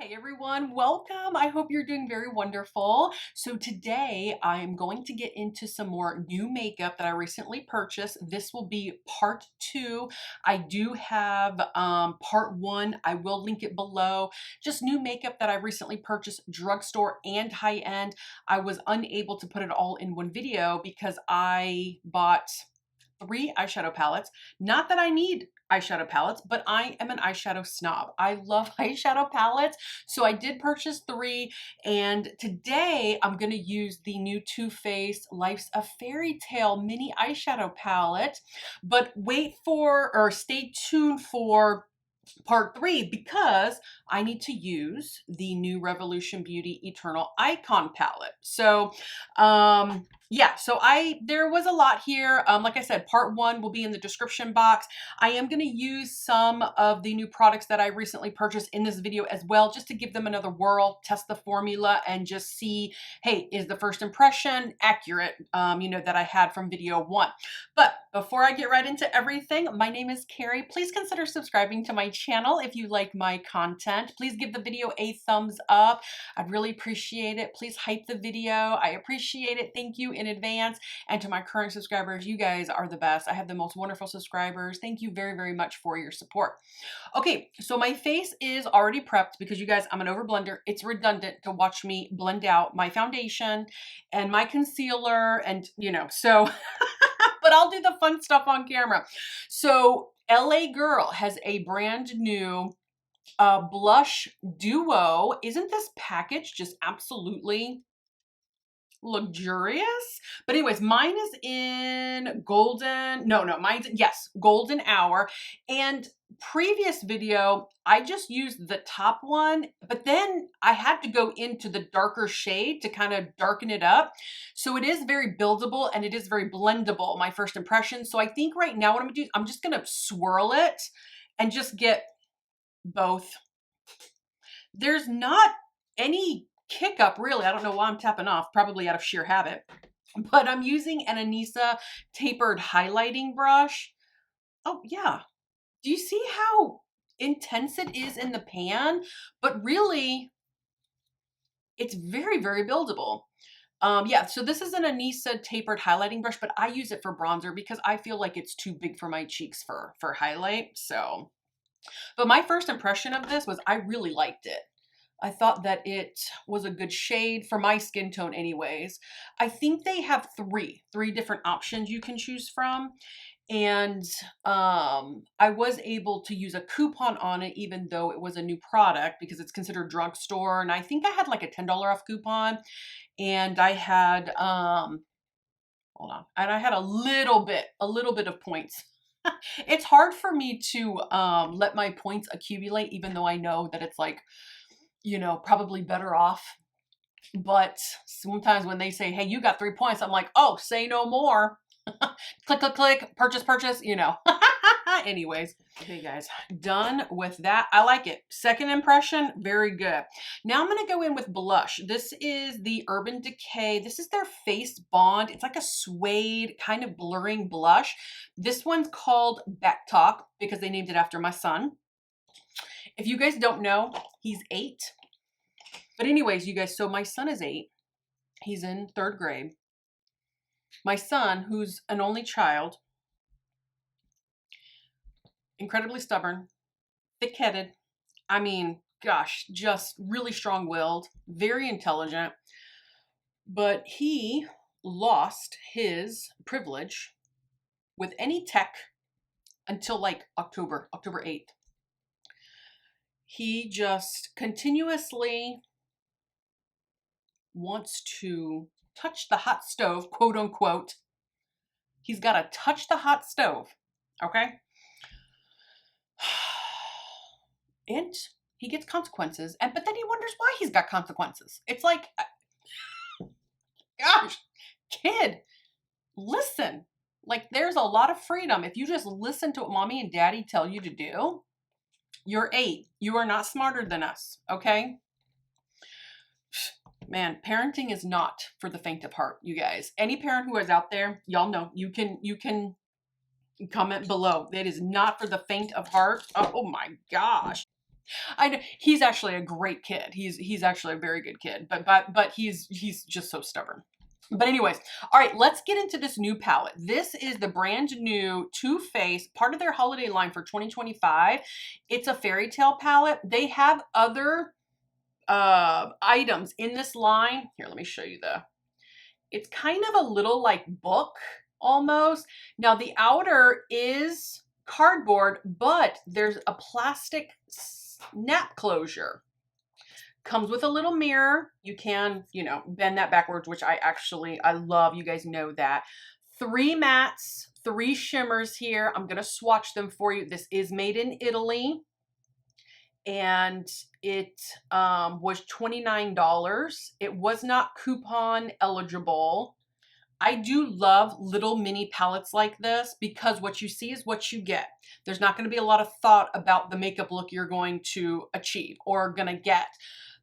Hey everyone, welcome. I hope you're doing very wonderful. So today I'm going to get into some more new makeup that I recently purchased. This will be part two. I do have part one. I will link it below. Just new makeup that I recently purchased, drugstore and high-end. I was unable to put it all in one video because I bought 3 eyeshadow palettes. Not that I need eyeshadow palettes, but I am an eyeshadow snob. I love eyeshadow palettes. So I did purchase 3, and today I'm going to use the new Too Faced Life's a Fairytale mini eyeshadow palette. But wait for, or stay tuned for part 3 because I need to use the new Revolution Beauty Eternal Icon palette. So yeah, so there was a lot here. Like I said, part 1 will be in the description box. I am going to use some of the new products that I recently purchased in this video as well, just to give them another whirl, test the formula, and just see, hey, is the first impression accurate, that I had from video 1. But before I get right into everything, my name is Carrie. Please consider subscribing to my channel if you like my content. Please give the video a thumbs up. I'd really appreciate it. Please hype the video. I appreciate it. Thank you in advance. And to my current subscribers, you guys are the best. I have the most wonderful subscribers. Thank you very, very much for your support. Okay, so my face is already prepped because you guys, I'm an over blender. It's redundant to watch me blend out my foundation and my concealer and, so... but I'll do the fun stuff on camera. So LA Girl has a brand new blush duo. Isn't this package just absolutely luxurious? But anyways, mine is in golden, yes, golden hour. And previous video, I just used the top one, but then I had to go into the darker shade to kind of darken it up. So it is very buildable and it is very blendable, my first impression. So I think right now what I'm gonna do, I'm just gonna swirl it and just get both. There's not any kick up really. I don't know why I'm tapping off, probably out of sheer habit, but I'm using an Anissa tapered highlighting brush. Oh yeah. Do you see how intense it is in the pan? But really, it's very, very buildable. Yeah, so this is an Anissa tapered highlighting brush, but I use it for bronzer because I feel like it's too big for my cheeks for highlight. So, but my first impression of this was I really liked it. I thought that it was a good shade for my skin tone anyways. I think they have three different options you can choose from. And I was able to use a coupon on it even though it was a new product because it's considered drugstore. And I think I had like a $10 off coupon, and I had, hold on, and I had a little bit of points. It's hard for me to let my points accumulate even though I know that it's like, probably better off. But sometimes when they say, hey, you got 3 points, I'm like, oh, say no more. Click, click, click, purchase, Anyways, okay, guys, done with that. I like it. Second impression, very good. Now I'm going to go in with blush. This is the Urban Decay. This is their Face Bond. It's like a suede kind of blurring blush. This one's called Back Talk because they named it after my son. If you guys don't know, he's 8. But anyways, you guys, so my son is 8. He's in 3rd grade. My son, who's an only child, incredibly stubborn, thick-headed, I mean, gosh, just really strong-willed, very intelligent, but he lost his privilege with any tech until like October 8th. He just continuously wants to touch the hot stove, quote unquote. He's got to touch the hot stove, okay? And he gets consequences, but then he wonders why he's got consequences. It's like, gosh, kid, listen. Like, there's a lot of freedom if you just listen to what mommy and daddy tell you to do. You're 8. You are not smarter than us, okay? Man, parenting is not for the faint of heart, you guys. Any parent who is out there, y'all know, you can comment below. It is not for the faint of heart. Oh my gosh. I know he's actually a great kid. He's actually a very good kid, but he's just so stubborn. But anyways, all right, let's get into this new palette. This is the brand new Too Faced, part of their holiday line for 2025. It's a Fairytale palette. They have other items in this line. Here, let me show you it's kind of a little like book almost. Now the outer is cardboard, but there's a plastic snap closure. Comes with a little mirror. You can, you know, bend that backwards, which I love. You guys know that. 3 mattes, 3 shimmers here. I'm going to swatch them for you. This is made in Italy. And it was $29. It was not coupon eligible. I do love little mini palettes like this because what you see is what you get. There's not going to be a lot of thought about the makeup look you're going to achieve or going to get.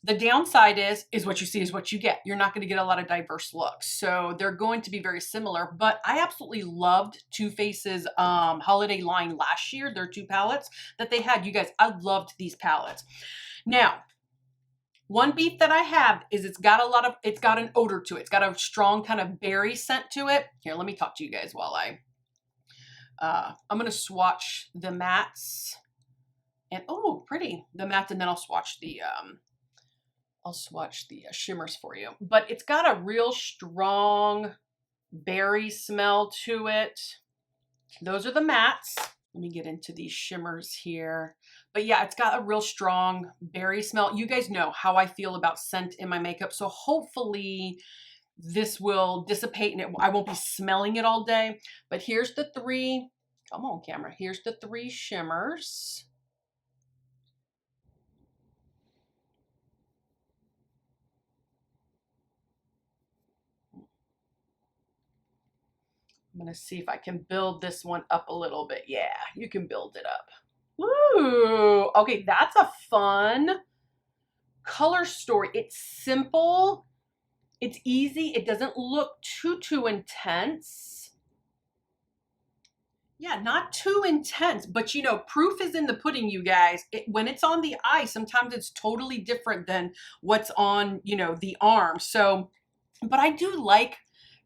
The downside is what you see is what you get. You're not going to get a lot of diverse looks. So they're going to be very similar, but I absolutely loved Too Faced's holiday line last year. Their 2 palettes that they had. You guys, I loved these palettes. Now, one beef that I have is it's got an odor to it. It's got a strong kind of berry scent to it. Here, let me talk to you guys while I'm going to swatch the mattes and, oh, pretty, the mattes, and then I'll swatch the shimmers for you. But it's got a real strong berry smell to it. Those are the mattes. Let me get into these shimmers here. But yeah, it's got a real strong berry smell. You guys know how I feel about scent in my makeup. So hopefully this will dissipate and I won't be smelling it all day. But here's the 3, come on camera. Here's the 3 shimmers. I'm going to see if I can build this one up a little bit. Yeah, you can build it up. Ooh, okay, that's a fun color story. It's simple. It's easy. It doesn't look too intense. Yeah, not too intense, but you know, proof is in the pudding, you guys. When it's on the eye, sometimes it's totally different than what's on, you know, the arm. So, but I do like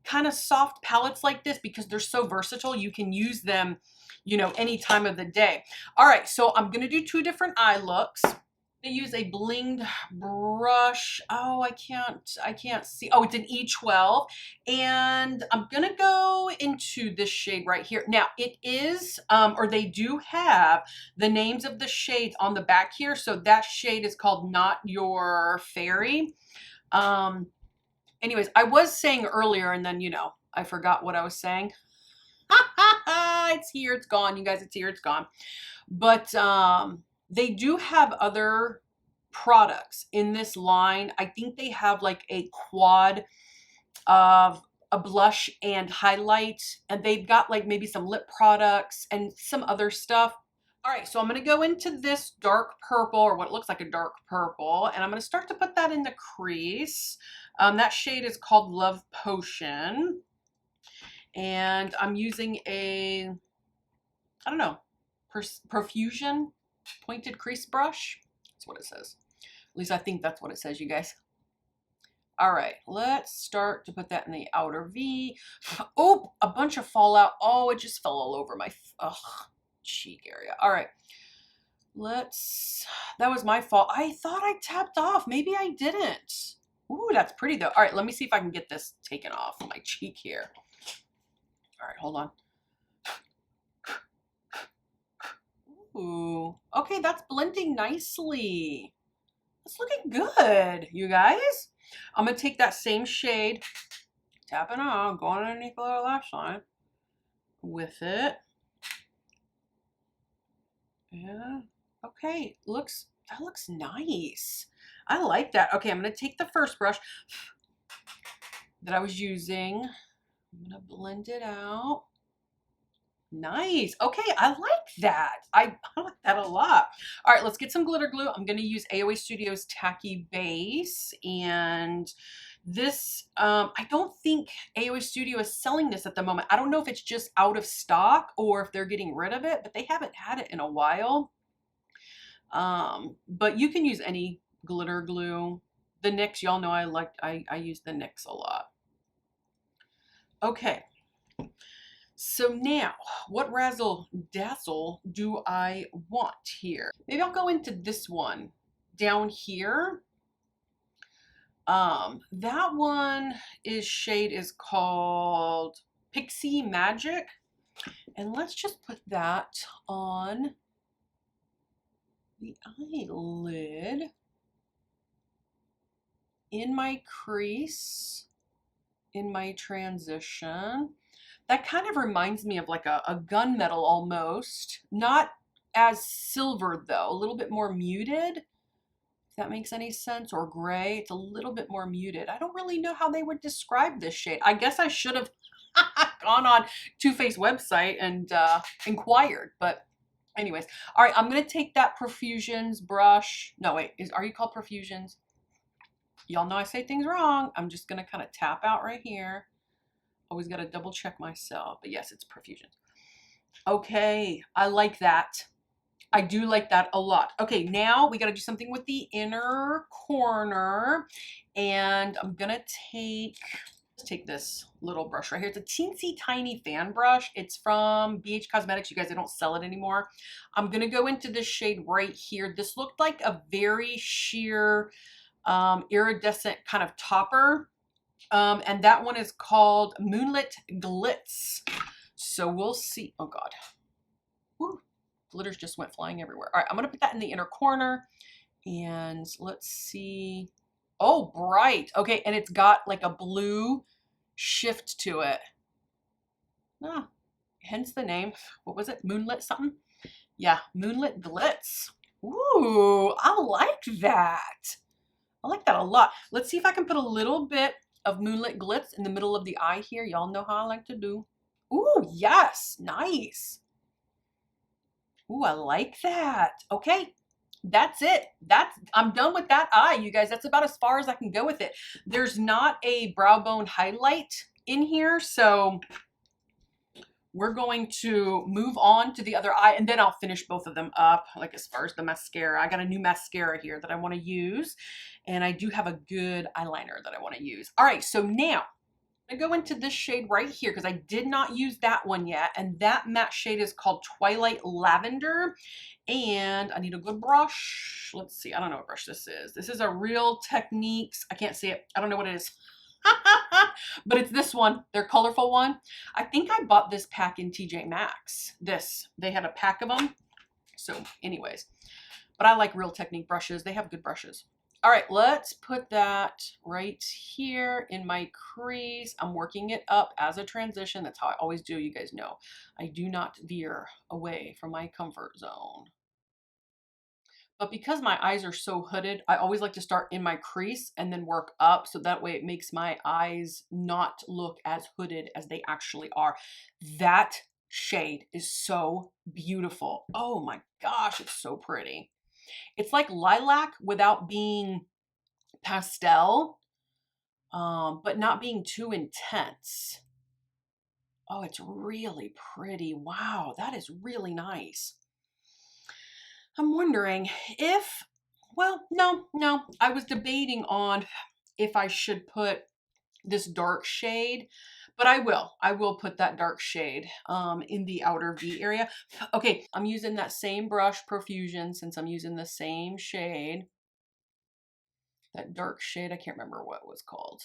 kind of soft palettes like this because they're so versatile. You can use them, you know, any time of the day. All right, so I'm gonna do 2 different eye looks. I use a blinged brush. Oh, I can't see. Oh, it's an E12. And I'm gonna go into this shade right here. Now it is, or they do have the names of the shades on the back here. So that shade is called Not Your Fairy. Anyways, I was saying earlier, and then, you know, I forgot what I was saying. It's here, it's gone. You guys, it's here, it's gone. But they do have other products in this line. I think they have like a quad of a blush and highlight, and they've got like maybe some lip products and some other stuff. All right, so I'm going to go into this dark purple, or what looks like a dark purple, and I'm going to start to put that in the crease. That shade is called Love Potion. And I'm using a, I don't know, Profusion pointed crease brush. That's what it says. At least I think that's what it says, you guys. All right, let's start to put that in the outer V. Oh, a bunch of fallout. Oh, it just fell all over my cheek area. All right, that was my fault. I thought I tapped off. Maybe I didn't. Ooh, that's pretty though. All right, let me see if I can get this taken off my cheek here. All right, hold on. Ooh, okay, that's blending nicely. It's looking good, you guys. I'm gonna take that same shade, tapping on, going underneath the lower lash line with it. Yeah, okay, that looks nice. I like that. Okay, I'm gonna take the first brush that I was using. I'm gonna blend it out. Nice. Okay, I like that. I like that a lot. All right, let's get some glitter glue. I'm gonna use AOA Studios Tacky Base, and this, I don't think AOA Studio is selling this at the moment. I don't know if it's just out of stock or if they're getting rid of it, but they haven't had it in a while. But you can use any glitter glue. The NYX, y'all know I use the NYX a lot. Okay. So now, what razzle dazzle do I want here? Maybe I'll go into this one down here. That one shade is called Pixie Magic. And let's just put that on the eyelid in my crease, in my transition. That kind of reminds me of like a gunmetal almost. Not as silver though, a little bit more muted. If that makes any sense, or gray. It's a little bit more muted. I don't really know how they would describe this shade. I guess I should have gone on Too Faced website and inquired, but anyways. All right, I'm gonna take that Profusions brush. No, wait, are you called Profusions? Y'all know I say things wrong. I'm just gonna kind of tap out right here. Always gotta double check myself, but yes, it's Profusions. Okay, I like that. I do like that a lot. Okay, now we got to do something with the inner corner. And I'm going to take this little brush right here. It's a teensy tiny fan brush. It's from BH Cosmetics. You guys, they don't sell it anymore. I'm going to go into this shade right here. This looked like a very sheer iridescent kind of topper. And that one is called Moonlit Glitz. So we'll see. Oh, God. Woo. Glitters just went flying everywhere. All right, I'm going to put that in the inner corner. And let's see. Oh, bright. Okay, and it's got like a blue shift to it. Ah, hence the name. What was it? Moonlit something? Yeah, Moonlit Glitz. Ooh, I like that. I like that a lot. Let's see if I can put a little bit of Moonlit Glitz in the middle of the eye here. Y'all know how I like to do. Ooh, yes. Nice. Ooh, I like that. Okay, that's it. I'm done with that eye, you guys. That's about as far as I can go with it. There's not a brow bone highlight in here, so we're going to move on to the other eye, and then I'll finish both of them up, like as far as the mascara. I got a new mascara here that I want to use, and I do have a good eyeliner that I want to use. All right, so now I'm gonna go into this shade right here because I did not use that one yet, and that matte shade is called Twilight Lavender. And I need a good brush. Let's see, I don't know what brush this is. This is a Real Techniques. I can't see it. I don't know what it is. But it's this one, their colorful one. I think I bought this pack in TJ Maxx. They had a pack of them. So anyways, but I like Real Technique brushes. They have good brushes. All right, let's put that right here in my crease. I'm working it up as a transition. That's how I always do. You guys know I do not veer away from my comfort zone. But because my eyes are so hooded, I always like to start in my crease and then work up. So that way it makes my eyes not look as hooded as they actually are. That shade is so beautiful. Oh my gosh, it's so pretty. It's like lilac without being pastel, but not being too intense. Oh, it's really pretty. Wow, that is really nice. I'm wondering if, well, no, I was debating on if I should put this dark shade, but I will put that dark shade in the outer V area. Okay, I'm using that same brush, Profusion, since I'm using the same shade. That dark shade, I can't remember what it was called.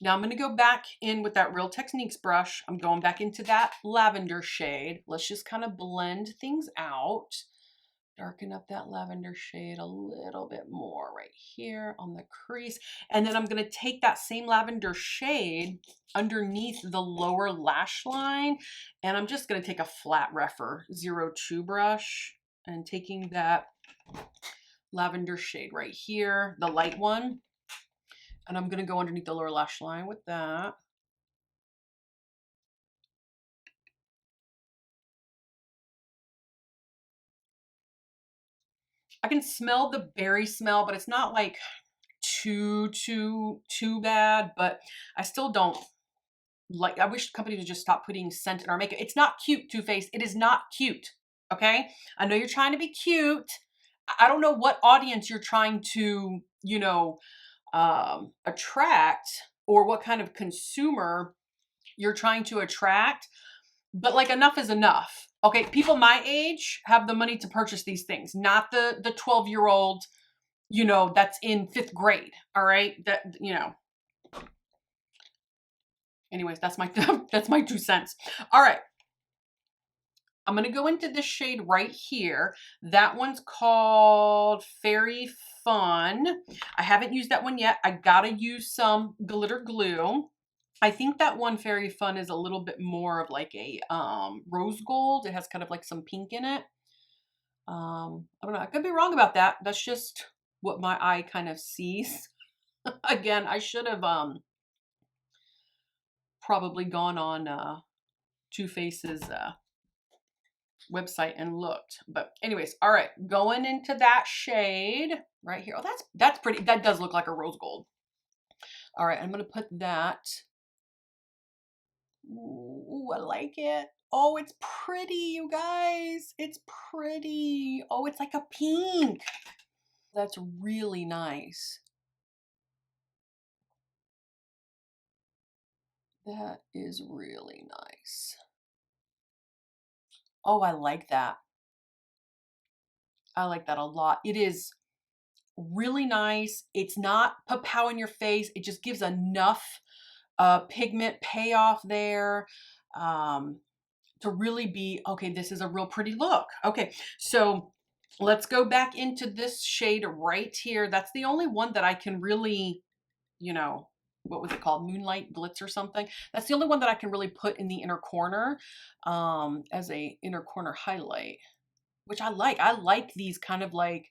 Now I'm going to go back in with that Real Techniques brush. I'm going back into that lavender shade. Let's just kind of blend things out. Darken up that lavender shade a little bit more right here on the crease. And then I'm going to take that same lavender shade underneath the lower lash line. And I'm just going to take a flat Refer 02 brush and taking that lavender shade right here, the light one. And I'm going to go underneath the lower lash line with that. I can smell the berry smell, but it's not like too bad, but I still don't like, I wish companies would just stop putting scent in our makeup. It's not cute, Too Faced. It is not cute. Okay? I know you're trying to be cute. I don't know what audience you're trying to, you know, attract, or what kind of consumer you're trying to attract, but like, enough is enough. Okay, people my age have the money to purchase these things, not the 12-year-old, you know, that's in 5th grade. All right, that, you know. Anyways, that's my that's my 2 cents. All right. I'm going to go into this shade right here. That one's called Fairy Fun. I haven't used that one yet. I got to use some glitter glue. I think that one, Fairy Fun, is a little bit more of like a rose gold. It has kind of like some pink in it. I don't know. I could be wrong about that. That's just what my eye kind of sees. Again, I should have probably gone on Too Faced's website and looked. But anyways, all right, going into that shade right here. Oh, that's pretty. That does look like a rose gold. All right, I'm gonna put that. Ooh, I like it. Oh, it's pretty, you guys. It's pretty. Oh, it's like a pink. That's really nice. That is really nice. Oh, I like that. I like that a lot. It is really nice. It's not pow in your face. It just gives enough pigment payoff there to really be, okay, this is a real pretty look. Okay, so let's go back into this shade right here. That's the only one that I can really, you know, what was it called? Moonlight Glitz or something. That's the only one that I can really put in the inner corner as a inner corner highlight, which I like. I like these kind of like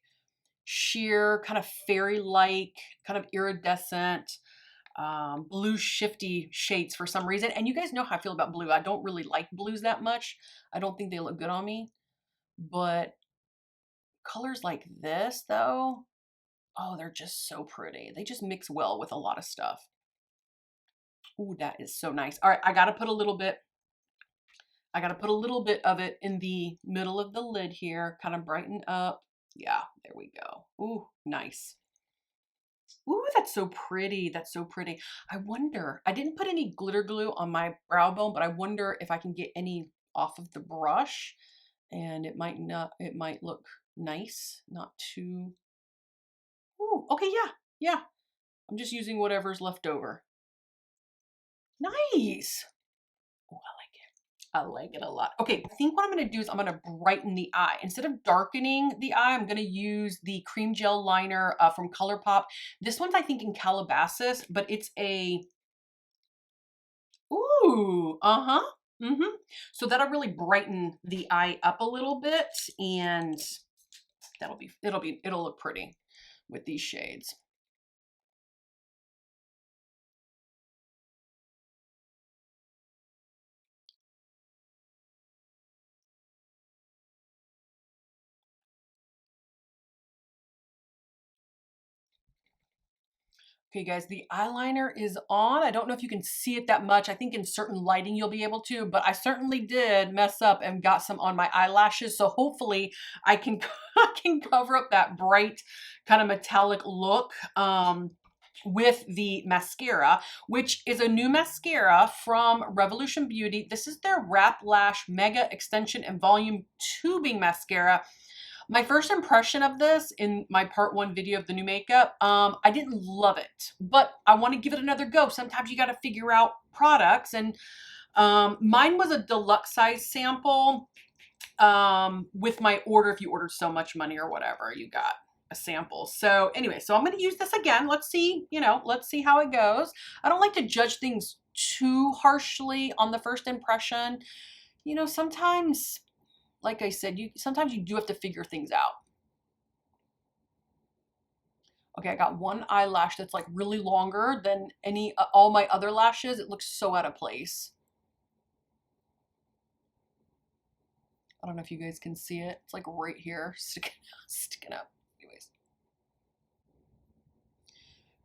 sheer, kind of fairy-like, kind of iridescent, blue shifty shades for some reason. And you guys know how I feel about blue. I don't really like blues that much. I don't think they look good on me. But colors like this though, oh, they're just so pretty. They just mix well with a lot of stuff. Ooh, that is so nice. All right, I gotta put a little bit of it in the middle of the lid here, kind of brighten up. Yeah, there we go. Ooh, nice. Ooh, that's so pretty. That's so pretty. I wonder, I didn't put any glitter glue on my brow bone, but I wonder if I can get any off of the brush, and it might look nice, not too. Ooh, okay, yeah, yeah. I'm just using whatever's left over. Nice. Oh, I like it. I like it a lot. Okay, I think what I'm going to do is I'm going to brighten the eye. Instead of darkening the eye, I'm going to use the cream gel liner from ColourPop. This one's, I think, in Calabasas, but it's a, ooh, uh-huh. Mm-hmm. So that'll really brighten the eye up a little bit, and it'll look pretty with these shades. Okay, guys, the eyeliner is on. I don't know if you can see it that much. I think in certain lighting you'll be able to, but I certainly did mess up and got some on my eyelashes. So hopefully I can, I can cover up that bright kind of metallic look with the mascara, which is a new mascara from Revolution Beauty. This is their Wrap Lash Mega Extension and Volume Tubing Mascara. My first impression of this in my part 1 video of the new makeup, I didn't love it, but I want to give it another go. Sometimes you got to figure out products, and mine was a deluxe size sample with my order. If you ordered so much money or whatever, you got a sample. So anyway, so I'm going to use this again. Let's see, let's see how it goes. I don't like to judge things too harshly on the first impression. Sometimes, like I said, sometimes you do have to figure things out. Okay, I got one eyelash that's like really longer than all my other lashes. It looks so out of place. I don't know if you guys can see it. It's like right here, sticking up.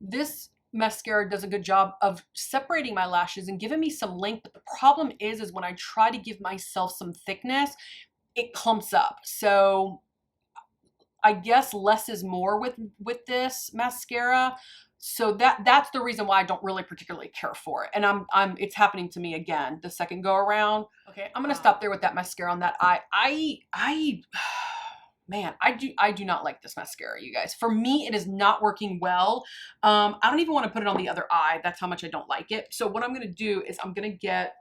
This mascara does a good job of separating my lashes and giving me some length, but the problem is when I try to give myself some thickness, it clumps up. So I guess less is more with this mascara. So that's the reason why I don't really particularly care for it. And it's happening to me again the second go around. Okay, I'm gonna stop there with that mascara on that eye. Man, I do not like this mascara, you guys. For me, it is not working well. I don't even want to put it on the other eye. That's how much I don't like it. So what I'm gonna do is I'm gonna get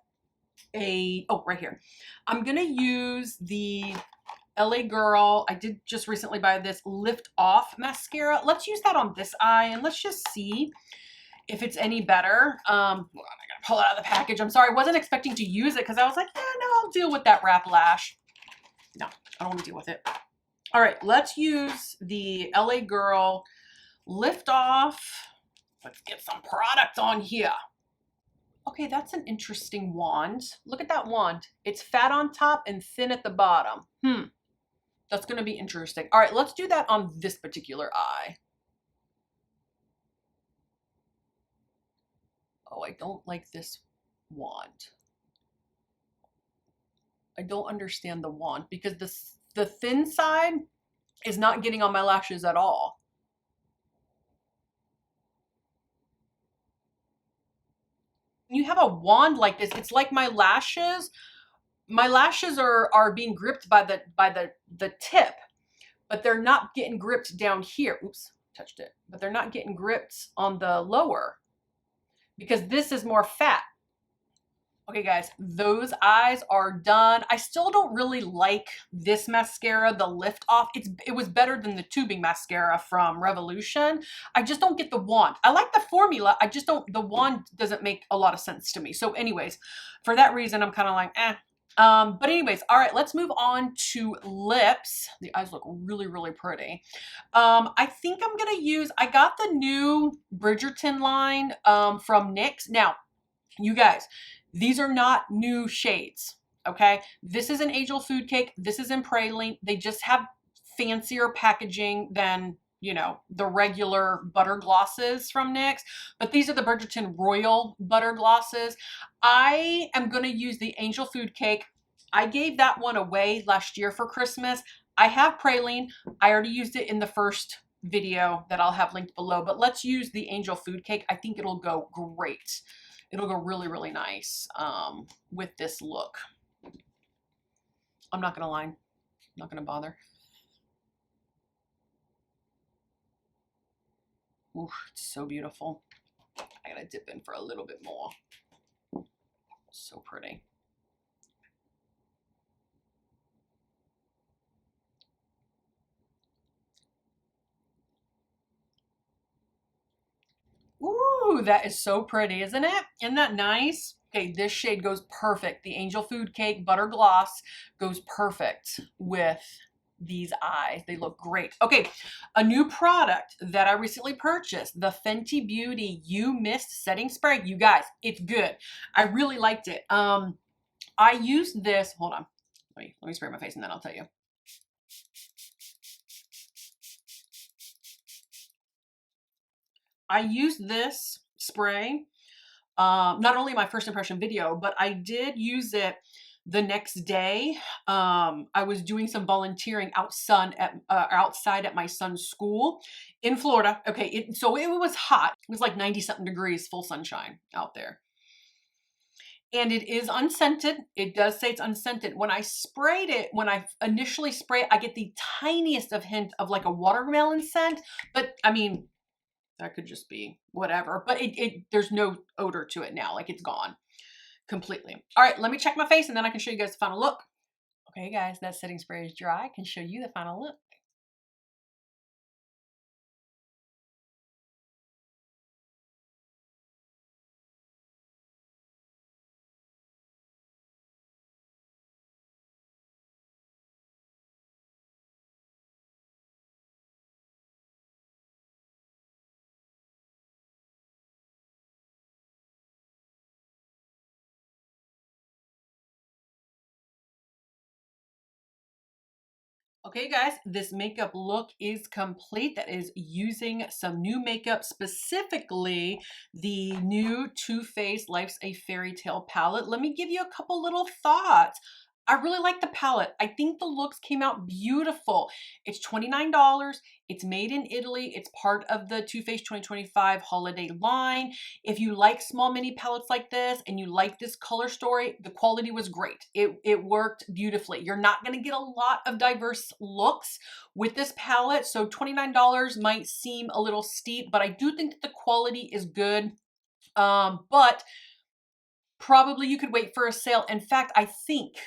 right here. I'm gonna use the LA Girl. I did just recently buy this Lift Off mascara. Let's use that on this eye and let's just see if it's any better. Hold on, I gotta pull it out of the package. I'm sorry, I wasn't expecting to use it because I was like, yeah, no, I'll deal with that wrap lash. No, I don't want to deal with it. All right, let's use the LA Girl Lift Off. Let's get some product on here. Okay, that's an interesting wand. Look at that wand. It's fat on top and thin at the bottom. That's going to be interesting. All right, let's do that on this particular eye. Oh, I don't like this wand. I don't understand the wand because the thin side is not getting on my lashes at all. You have a wand like this, it's like my lashes are being gripped by the tip, but they're not getting gripped down here. Oops, touched it. But they're not getting gripped on the lower because this is more fat. Okay, guys, those eyes are done. I still don't really like this mascara, the Lift Off. It was better than the tubing mascara from Revolution. I just don't get the wand. I like the formula. I just don't, the wand doesn't make a lot of sense to me. So anyways, for that reason, I'm kind of like, eh. But anyways, all right, let's move on to lips. The eyes look really, really pretty. I think I'm going to use, I got the new Bridgerton line from NYX. Now, you guys, these are not new shades, okay? This is an Angel Food Cake. This is in Praline. They just have fancier packaging than, you know, the regular butter glosses from NYX. But these are the Bridgerton Royal butter glosses. I am going to use the Angel Food Cake. I gave that one away last year for Christmas. I have Praline. I already used it in the first video that I'll have linked below. But let's use the Angel Food Cake. I think it'll go great. It'll go really, really nice with this look. I'm not gonna lie, I'm not gonna bother. Ooh, it's so beautiful. I gotta dip in for a little bit more. So pretty. Ooh, that is so pretty, isn't it? Isn't that nice? Okay, this shade goes perfect. The Angel Food Cake Butter Gloss goes perfect with these eyes. They look great. Okay, a new product that I recently purchased, the Fenty Beauty You Mist Setting Spray. You guys, it's good. I really liked it. I used this, hold on. Let me spray my face and then I'll tell you. I used this spray, not only my first impression video, but I did use it the next day. I was doing some volunteering outside at my son's school in Florida. Okay, so it was hot. It was like 90 something degrees, full sunshine out there. And it is unscented. It does say it's unscented. When I sprayed it, when I initially spray it, I get the tiniest of hint of like a watermelon scent. But I mean, that could just be whatever. But there's no odor to it now. Like it's gone completely. All right, let me check my face and then I can show you guys the final look. Okay, guys, that setting spray is dry. I can show you the final look. Okay, guys, this makeup look is complete. That is using some new makeup, specifically the new Too Faced Life's a Fairy Tale palette. Let me give you a couple little thoughts. I really like the palette. I think the looks came out beautiful. It's $29. It's made in Italy. It's part of the Too Faced 2025 holiday line. If you like small mini palettes like this and you like this color story, the quality was great. It worked beautifully. You're not going to get a lot of diverse looks with this palette, so $29 might seem a little steep, but I do think that the quality is good. But probably you could wait for a sale. In fact, I think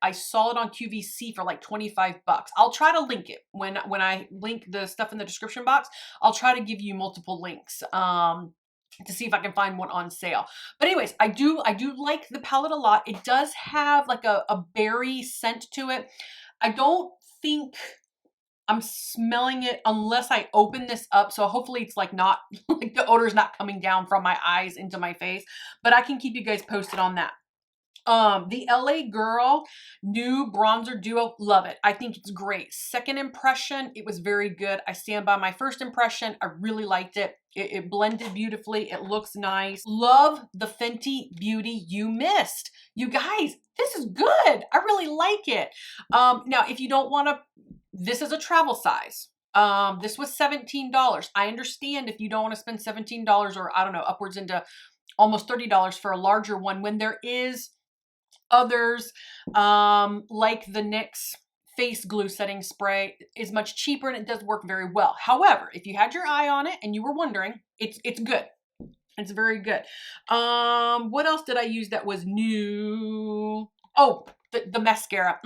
I saw it on QVC for like 25 bucks. I'll try to link it when I link the stuff in the description box. I'll try to give you multiple links to see if I can find one on sale. But anyways, I do like the palette a lot. It does have like a berry scent to it. I don't think I'm smelling it unless I open this up. So hopefully it's like not, like the odor is not coming down from my eyes into my face, but I can keep you guys posted on that. The LA Girl new bronzer duo, love it. I think it's great. Second impression, it was very good. I stand by my first impression. I really liked it. It blended beautifully. It looks nice. Love the Fenty Beauty You Missed. You guys, this is good. I really like it. Now, if you don't want to, this is a travel size. This was $17. I understand if you don't want to spend $17 or I don't know, upwards into almost $30 for a larger one when there is others like the NYX face glue setting spray is much cheaper and it does work very well. However, if you had your eye on it and you were wondering, it's good. It's very good. What else did I use that was new? Oh, the mascara.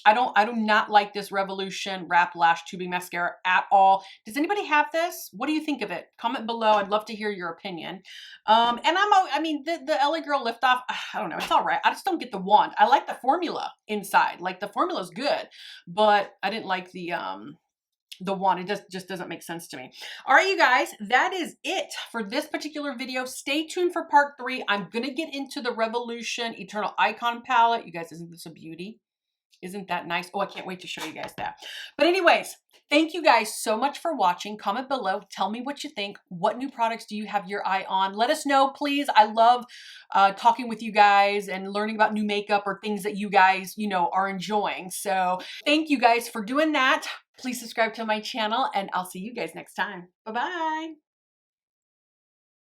I do not like this Revolution Wrap Lash Tubing Mascara at all. Does anybody have this? What do you think of it? Comment below. I'd love to hear your opinion. I mean, the LA Girl Lift Off, I don't know. It's all right. I just don't get the wand. I like the formula inside. Like the formula's good, but I didn't like the wand. It just doesn't make sense to me. All right, you guys, that is it for this particular video. Stay tuned for part 3. I'm going to get into the Revolution Eternal Icon palette. You guys, isn't this a beauty? Isn't that nice? Oh, I can't wait to show you guys that. But anyways, thank you guys so much for watching. Comment below. Tell me what you think. What new products do you have your eye on? Let us know, please. I love talking with you guys and learning about new makeup or things that you guys, you know, are enjoying. So thank you guys for doing that. Please subscribe to my channel and I'll see you guys next time. Bye-bye.